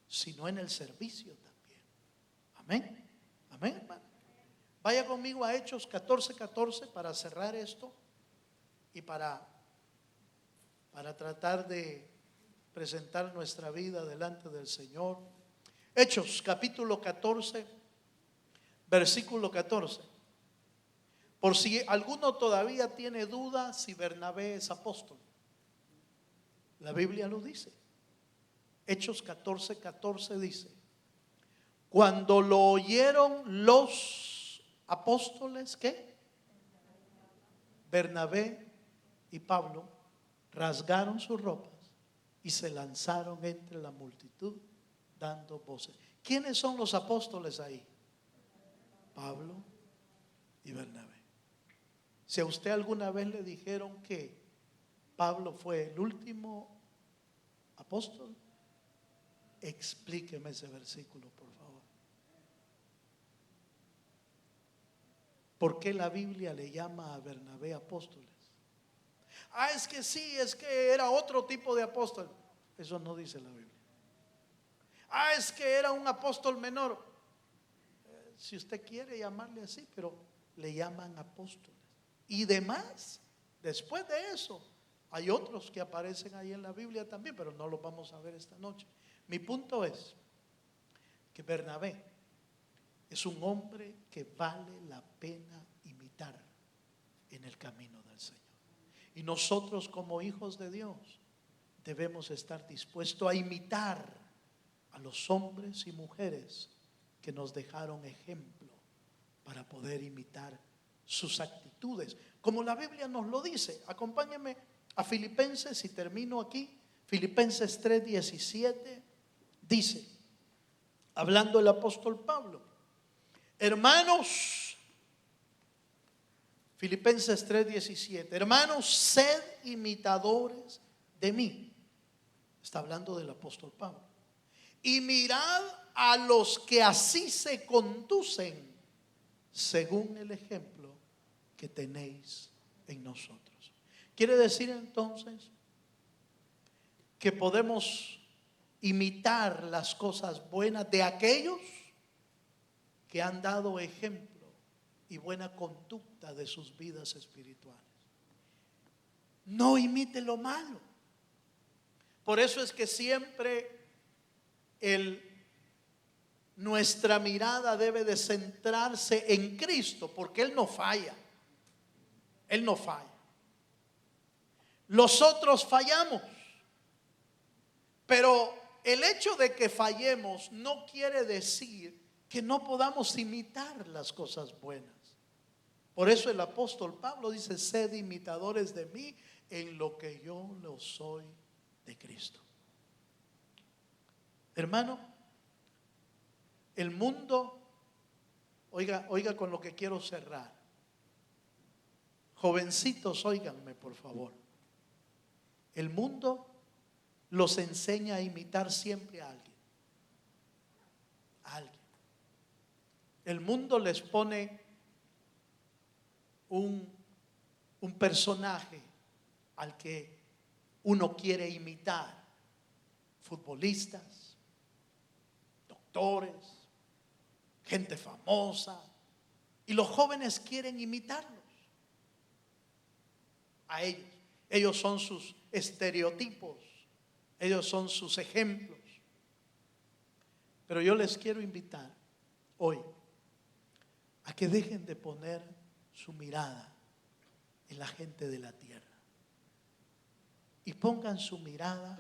S1: sino en el servicio también. Amén, amén, hermano. Vaya conmigo a Hechos 14:14 para cerrar esto y para tratar de presentar nuestra vida delante del Señor. Hechos capítulo 14, versículo 14. Por si alguno todavía tiene duda si Bernabé es apóstol, la Biblia lo dice. Hechos 14:14 dice: cuando lo oyeron los apóstoles, ¿qué? Bernabé y Pablo rasgaron sus ropas y se lanzaron entre la multitud dando voces. ¿Quiénes son los apóstoles ahí? Pablo y Bernabé. Si a usted alguna vez le dijeron que Pablo fue el último apóstol, explíqueme ese versículo, por favor. ¿Por qué la Biblia le llama a Bernabé apóstoles? Es que sí, es que era otro tipo de apóstol. Eso no dice la Biblia. Es que era un apóstol menor. Si usted quiere llamarle así, pero le llaman apóstoles. Y demás, después de eso, hay otros que aparecen ahí en la Biblia también, pero no los vamos a ver esta noche. Mi punto es que Bernabé es un hombre que vale la pena imitar en el camino del Señor. Y nosotros como hijos de Dios debemos estar dispuestos a imitar a los hombres y mujeres que nos dejaron ejemplo para poder imitar sus actitudes, como la Biblia nos lo dice. Acompáñenme a Filipenses y termino aquí. Filipenses 3:17 dice, hablando el apóstol Pablo: hermanos, Filipenses 3:17, hermanos, sed imitadores de mí. Está hablando del apóstol Pablo. Y mirad a los que así se conducen según el ejemplo que tenéis en nosotros. Quiere decir entonces que podemos imitar las cosas buenas de aquellos que han dado ejemplo y buena conducta de sus vidas espirituales. No imite lo malo. Por eso es que siempre nuestra mirada debe de centrarse en Cristo, porque Él no falla. Él no falla. Los otros fallamos, pero el hecho de que fallemos no quiere decir que no podamos imitar las cosas buenas. Por eso el apóstol Pablo dice: sed imitadores de mí en lo que yo lo soy de Cristo. Hermano, el mundo, oiga con lo que quiero cerrar. Jovencitos, óiganme por favor. El mundo los enseña a imitar siempre a alguien. A alguien. El mundo les pone un personaje al que uno quiere imitar. Futbolistas, doctores, gente famosa. Y los jóvenes quieren imitarlos a ellos. Ellos son sus estereotipos. Ellos son sus ejemplos. Pero yo les quiero invitar hoy a que dejen de poner su mirada en la gente de la tierra y pongan su mirada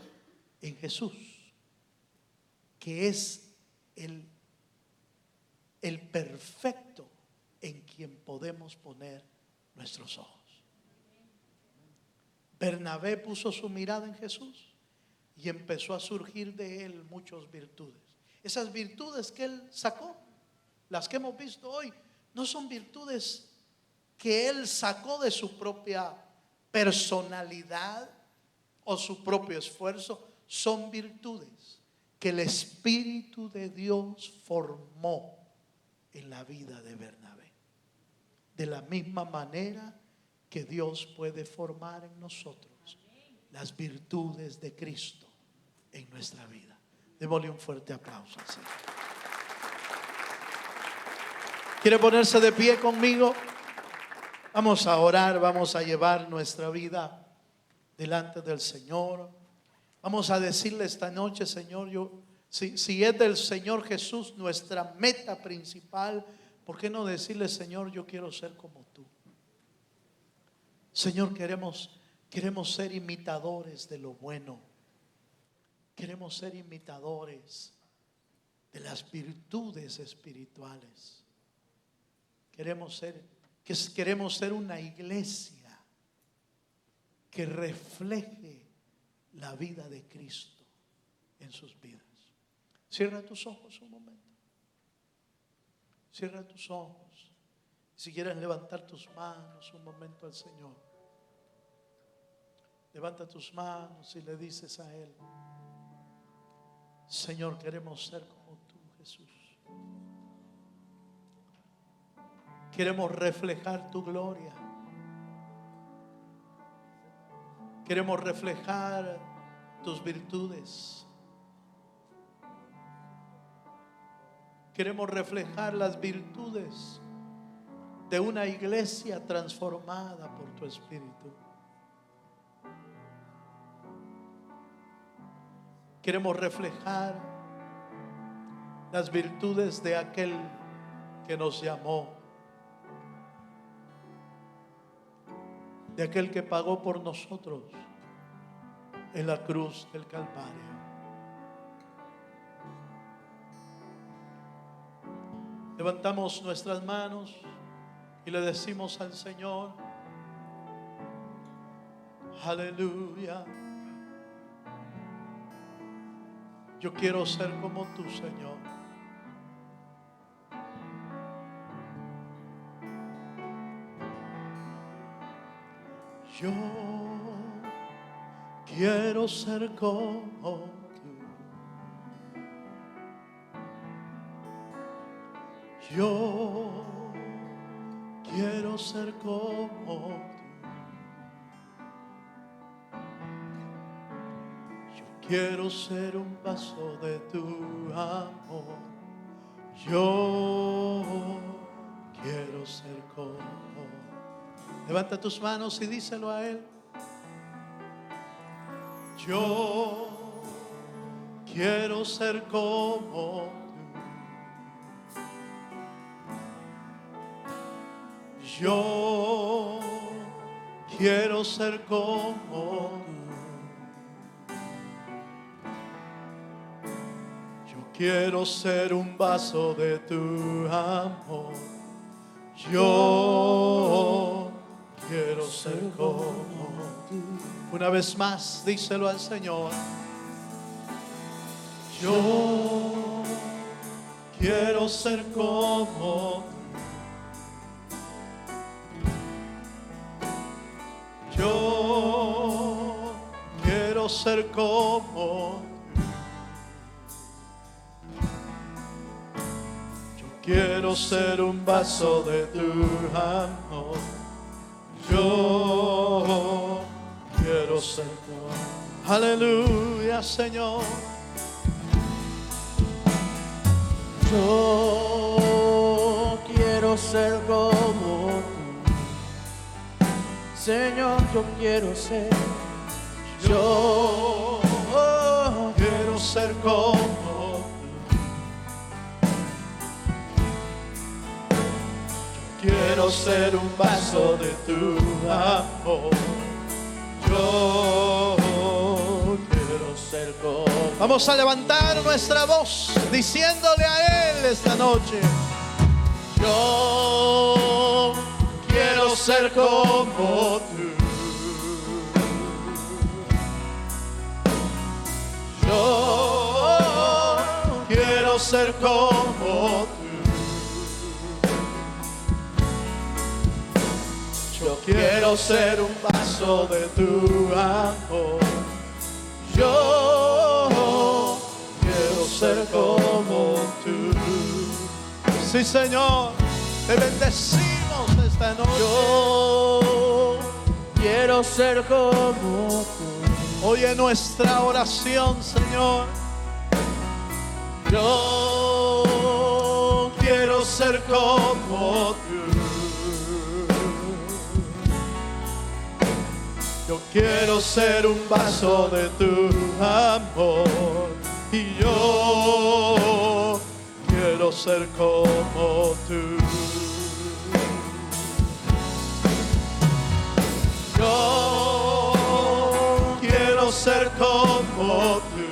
S1: en Jesús, que es el perfecto en quien podemos poner nuestros ojos. Bernabé puso su mirada en Jesús y empezó a surgir de él muchas virtudes. Esas virtudes que él sacó, las que hemos visto hoy, no son virtudes que él sacó de su propia personalidad o su propio esfuerzo, son virtudes que el Espíritu de Dios formó en la vida de Bernabé. De la misma manera que Dios puede formar en nosotros las virtudes de Cristo en nuestra vida. Démosle un fuerte aplauso al Señor. ¿Quiere ponerse de pie conmigo? Vamos a orar, vamos a llevar nuestra vida delante del Señor. Vamos a decirle esta noche, Señor, si es del Señor Jesús nuestra meta principal, ¿por qué no decirle, Señor, yo quiero ser como tú? Señor, queremos ser imitadores de lo bueno. Queremos ser imitadores de las virtudes espirituales. Queremos ser una iglesia que refleje la vida de Cristo en sus vidas. Cierra tus ojos un momento. Cierra tus ojos. Si quieres levantar tus manos un momento al Señor. Levanta tus manos y le dices a Él: Señor, queremos ser como tú, Jesús. Queremos reflejar tu gloria. Queremos reflejar tus virtudes. Queremos reflejar las virtudes de una iglesia transformada por tu Espíritu. Queremos reflejar las virtudes de aquel que nos llamó, de aquel que pagó por nosotros en la cruz del Calvario. Levantamos nuestras manos y le decimos al Señor: aleluya. Yo quiero ser como tú, Señor. Yo quiero ser como tú. Yo quiero ser como tú. Quiero ser un vaso de tu amor. Yo quiero ser como. Levanta tus manos y díselo a Él. Yo quiero ser como tú. Yo quiero ser como tú. Quiero ser un vaso de tu amor. Yo quiero ser como tú. Una vez más, díselo al Señor. Yo quiero ser como tú. Yo quiero ser como tú. Quiero ser un vaso de tu amor. Yo quiero ser como. Aleluya, Señor.
S2: Yo quiero ser como tú. Señor, yo quiero ser.
S1: Yo quiero ser como. Quiero ser un vaso de tu amor. Yo quiero ser
S2: ser como
S1: Vamos a levantar nuestra voz diciéndole a Él esta noche:
S2: yo quiero ser como tú. Yo quiero ser como tú. Yo quiero ser un vaso de tu amor. Yo quiero ser como tú.
S1: sí, Señor, te bendecimos esta noche.
S2: Yo quiero ser como tú.
S1: Oye nuestra oración, Señor.
S2: Yo quiero ser como tú.
S1: Yo quiero ser un vaso de tu amor. Y yo quiero ser como tú.
S2: Yo
S1: Quiero ser como tú.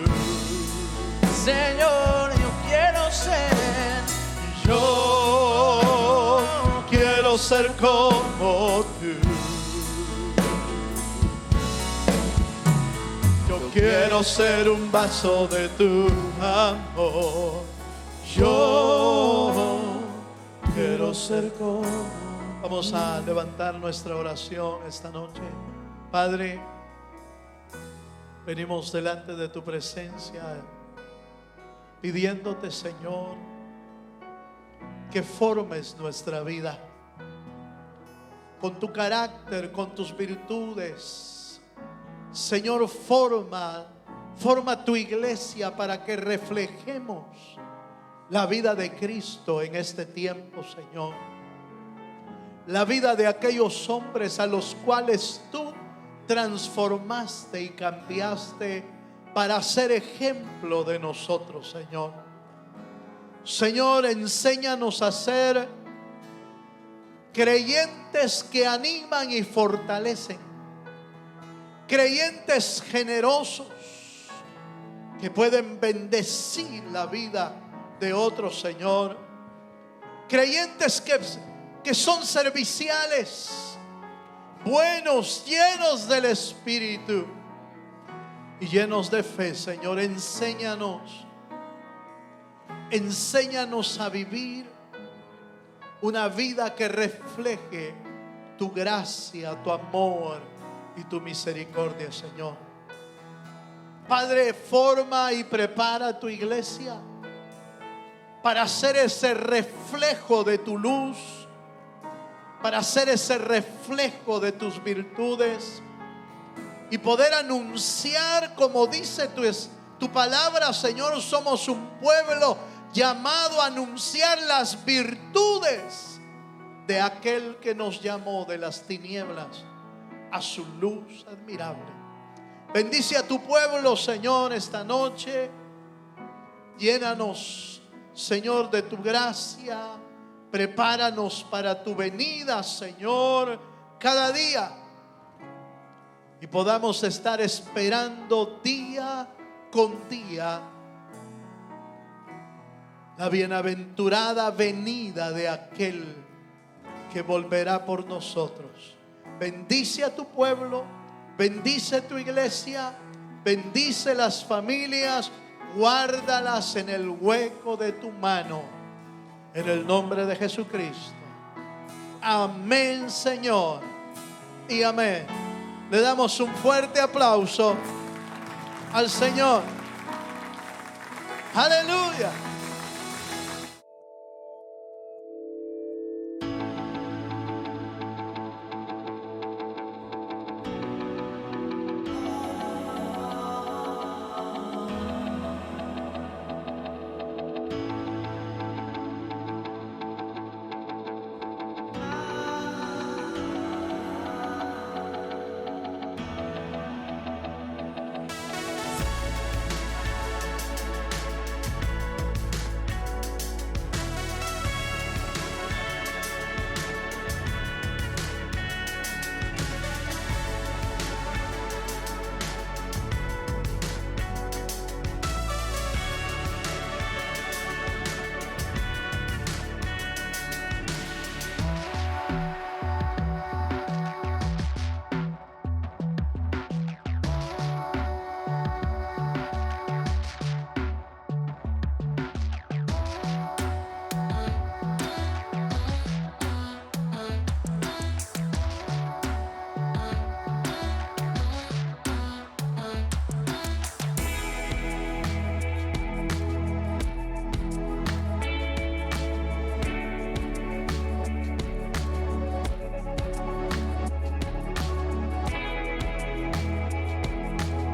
S2: Señor, yo quiero ser.
S1: Yo quiero ser como tú. Yo quiero ser un vaso de tu amor. Yo quiero ser como. Vamos a levantar nuestra oración esta noche. Padre, venimos delante de tu presencia pidiéndote, Señor, que formes nuestra vida con tu carácter, con tus virtudes. Señor, forma tu iglesia para que reflejemos la vida de Cristo en este tiempo, Señor. La vida de aquellos hombres a los cuales tú transformaste y cambiaste para ser ejemplo de nosotros, Señor. Señor, enséñanos a ser creyentes que animan y fortalecen, creyentes generosos que pueden bendecir la vida de otros, Señor. Creyentes que son serviciales, buenos, llenos del Espíritu y llenos de fe, Señor. Enséñanos a vivir una vida que refleje tu gracia, tu amor y tu misericordia, Señor. Padre, forma y prepara tu iglesia para ser ese reflejo de tu luz, para ser ese reflejo de tus virtudes y poder anunciar, como dice tu palabra, Señor. Somos un pueblo llamado a anunciar las virtudes de aquel que nos llamó de las tinieblas a su luz admirable. Bendice a tu pueblo, Señor, esta noche. Llénanos, Señor, de tu gracia. Prepáranos para tu venida, Señor, cada día, y podamos estar esperando día con día la bienaventurada venida de aquel que volverá por nosotros. Bendice a tu pueblo, bendice tu iglesia, bendice las familias, guárdalas en el hueco de tu mano. En el nombre de Jesucristo. Amén, Señor. Y amén. Le damos un fuerte aplauso al Señor. Aleluya.